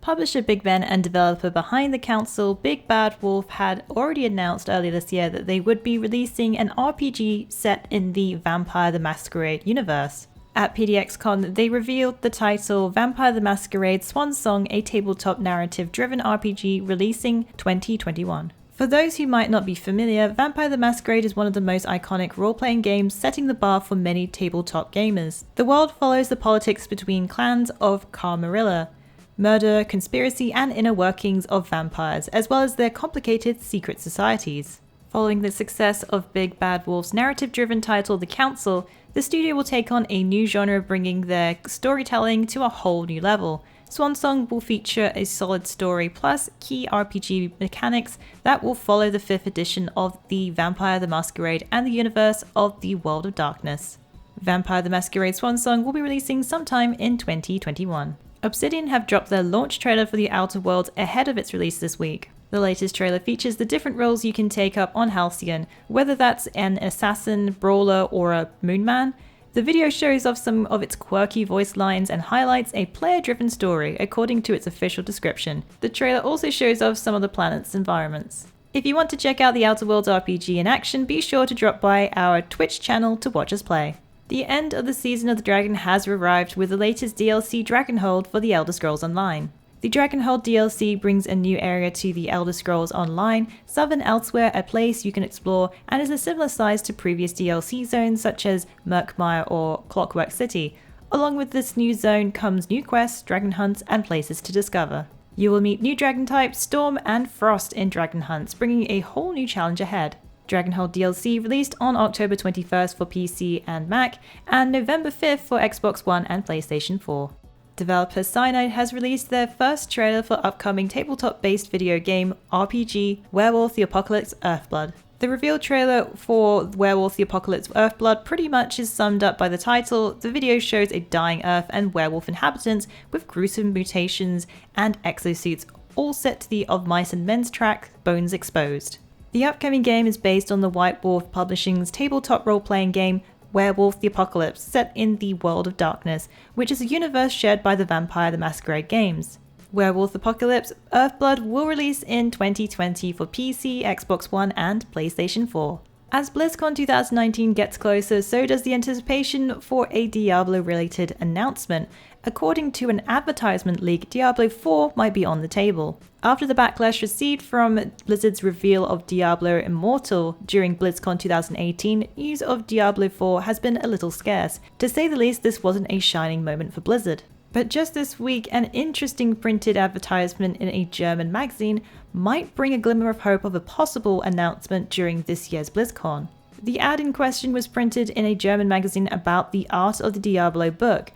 Publisher Big Ben and developer behind the console, Big Bad Wolf, had already announced earlier this year that they would be releasing an RPG set in the Vampire the Masquerade universe. At PDXCon, they revealed the title Vampire the Masquerade Swansong, a tabletop narrative-driven RPG releasing 2021. For those who might not be familiar, Vampire the Masquerade is one of the most iconic role-playing games, setting the bar for many tabletop gamers. The world follows the politics between clans of Camarilla, murder, conspiracy, and inner workings of vampires, as well as their complicated secret societies. Following the success of Big Bad Wolf's narrative-driven title The Council, the studio will take on a new genre, bringing their storytelling to a whole new level. Swansong will feature a solid story plus key RPG mechanics that will follow the 5th edition of the Vampire the Masquerade and the universe of the World of Darkness. Vampire the Masquerade Swansong will be releasing sometime in 2021. Obsidian have dropped their launch trailer for The Outer Worlds ahead of its release this week. The latest trailer features the different roles you can take up on Halcyon, whether that's an assassin, brawler, or a moonman. The video shows off some of its quirky voice lines and highlights a player-driven story, according to its official description. The trailer also shows off some of the planet's environments. If you want to check out the Outer Worlds RPG in action, be sure to drop by our Twitch channel to watch us play. The end of the Season of the Dragon has arrived with the latest DLC Dragonhold for The Elder Scrolls Online. The Dragonhold DLC brings a new area to The Elder Scrolls Online, Southern Elsewhere, a place you can explore, and is a similar size to previous DLC zones such as Murkmire or Clockwork City. Along with this new zone comes new quests, dragon hunts, and places to discover. You will meet new dragon types, Storm and Frost, in dragon hunts, bringing a whole new challenge ahead. Dragonhold DLC released on October 21st for PC and Mac, and November 5th for Xbox One and PlayStation 4. Developer Cyanide has released their first trailer for upcoming tabletop-based video game RPG Werewolf the Apocalypse Earthblood. The reveal trailer for Werewolf the Apocalypse Earthblood pretty much is summed up by the title. The video shows a dying Earth and werewolf inhabitants with gruesome mutations and exosuits, all set to the Of Mice and Men's track Bones Exposed. The upcoming game is based on the White Wolf Publishing's tabletop role-playing game Werewolf the Apocalypse, set in the World of Darkness, which is a universe shared by the Vampire the Masquerade games. Werewolf Apocalypse Earthblood will release in 2020 for PC, Xbox One, and PlayStation 4. As BlizzCon 2019 gets closer, so does the anticipation for a Diablo-related announcement. According to an advertisement leak, Diablo 4 might be on the table. After the backlash received from Blizzard's reveal of Diablo Immortal during BlizzCon 2018, news of Diablo 4 has been a little scarce. To say the least, this wasn't a shining moment for Blizzard. But just this week, an interesting printed advertisement in a German magazine might bring a glimmer of hope of a possible announcement during this year's BlizzCon. The ad in question was printed in a German magazine about the art of the Diablo book,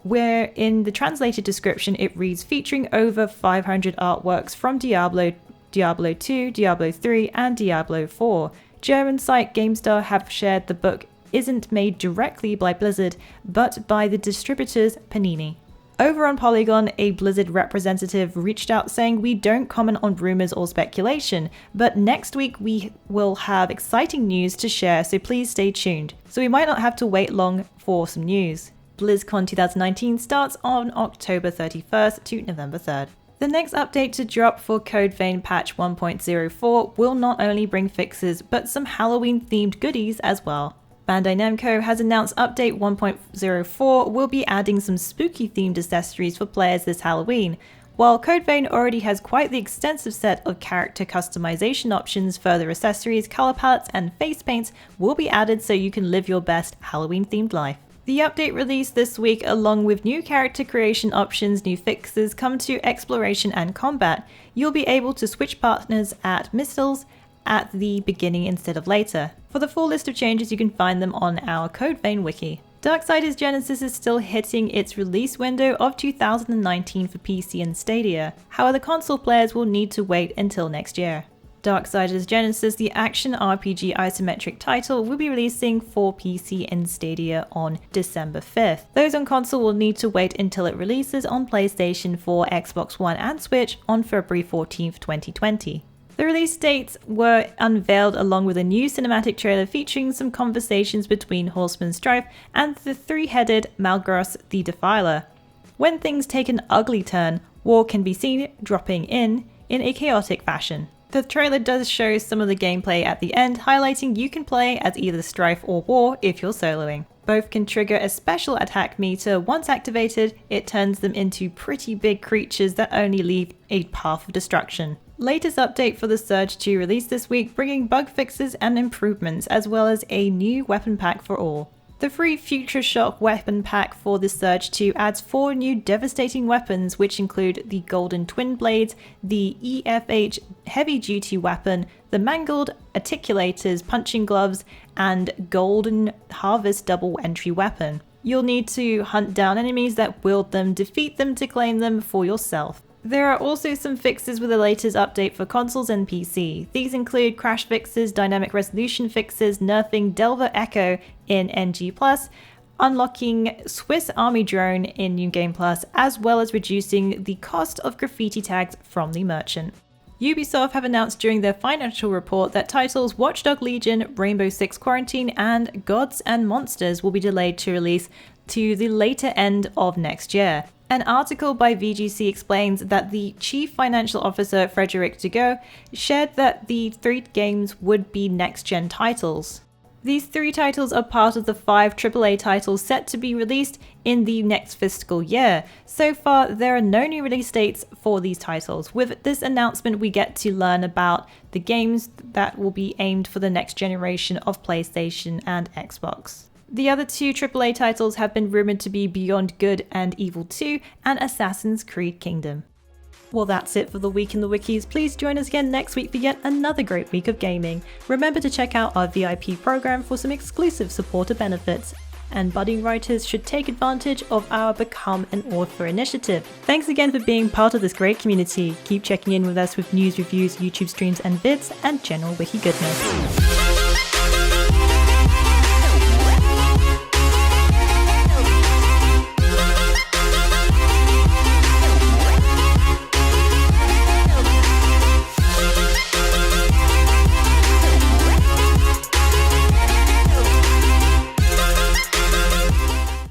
where in the translated description it reads, featuring over 500 artworks from Diablo, Diablo 2, Diablo 3, and Diablo 4. German site GameStar have shared the book isn't made directly by Blizzard, but by the distributors Panini. Over on Polygon, a Blizzard representative reached out saying, "We don't comment on rumors or speculation, but next week we will have exciting news to share, so please stay tuned." So we might not have to wait long for some news. BlizzCon 2019 starts on October 31st to November 3rd. The next update to drop for Code Vein patch 1.04 will not only bring fixes, but some Halloween-themed goodies as well. Bandai Namco has announced Update 1.04 will be adding some spooky-themed accessories for players this Halloween. While Code Vein already has quite the extensive set of character customization options, further accessories, color palettes, and face paints will be added so you can live your best Halloween-themed life. The update released this week, along with new character creation options, new fixes come to exploration and combat. You'll be able to switch partners at missiles at the beginning instead of later. For the full list of changes, you can find them on our Code Vein wiki. Darksiders Genesis is still hitting its release window of 2019 for PC and Stadia. However, console players will need to wait until next year. Darksiders Genesis, the action RPG isometric title, will be releasing for PC and Stadia on December 5th. Those on console will need to wait until it releases on PlayStation 4, Xbox One, and Switch on February 14th, 2020. The release dates were unveiled along with a new cinematic trailer featuring some conversations between Horseman Strife and the three-headed Malgros the Defiler. When things take an ugly turn, War can be seen dropping in a chaotic fashion. The trailer does show some of the gameplay at the end, highlighting you can play as either Strife or War if you're soloing. Both can trigger a special attack meter. Once activated, it turns them into pretty big creatures that only leave a path of destruction. Latest update for the Surge 2 released this week, bringing bug fixes and improvements, as well as a new weapon pack for all. The free Future Shock weapon pack for the Surge 2 adds 4 new devastating weapons, which include the Golden Twin Blades, the EFH Heavy Duty Weapon, the Mangled Articulators Punching Gloves, and Golden Harvest Double Entry Weapon. You'll need to hunt down enemies that wield them, defeat them to claim them for yourself. There are also some fixes with the latest update for consoles and PC. These include crash fixes, dynamic resolution fixes, nerfing Delver Echo in NG+, unlocking Swiss Army Drone in New Game Plus, as well as reducing the cost of graffiti tags from the merchant. Ubisoft have announced during their financial report that titles Watch Dogs Legion, Rainbow Six Quarantine, and Gods and Monsters will be delayed to release to the later end of next year. An article by VGC explains that the Chief Financial Officer, Frederic Dugo, shared that the 3 games would be next-gen titles. These 3 titles are part of the 5 AAA titles set to be released in the next fiscal year. So far, there are no new release dates for these titles. With this announcement, we get to learn about the games that will be aimed for the next generation of PlayStation and Xbox. The other 2 AAA titles have been rumored to be Beyond Good and Evil 2 and Assassin's Creed Kingdom. Well, that's it for the Week in the Wikis. Please join us again next week for yet another great week of gaming. Remember to check out our VIP program for some exclusive supporter benefits. And budding writers should take advantage of our Become an Author initiative. Thanks again for being part of this great community. Keep checking in with us with news, reviews, YouTube streams and vids, and general wiki goodness.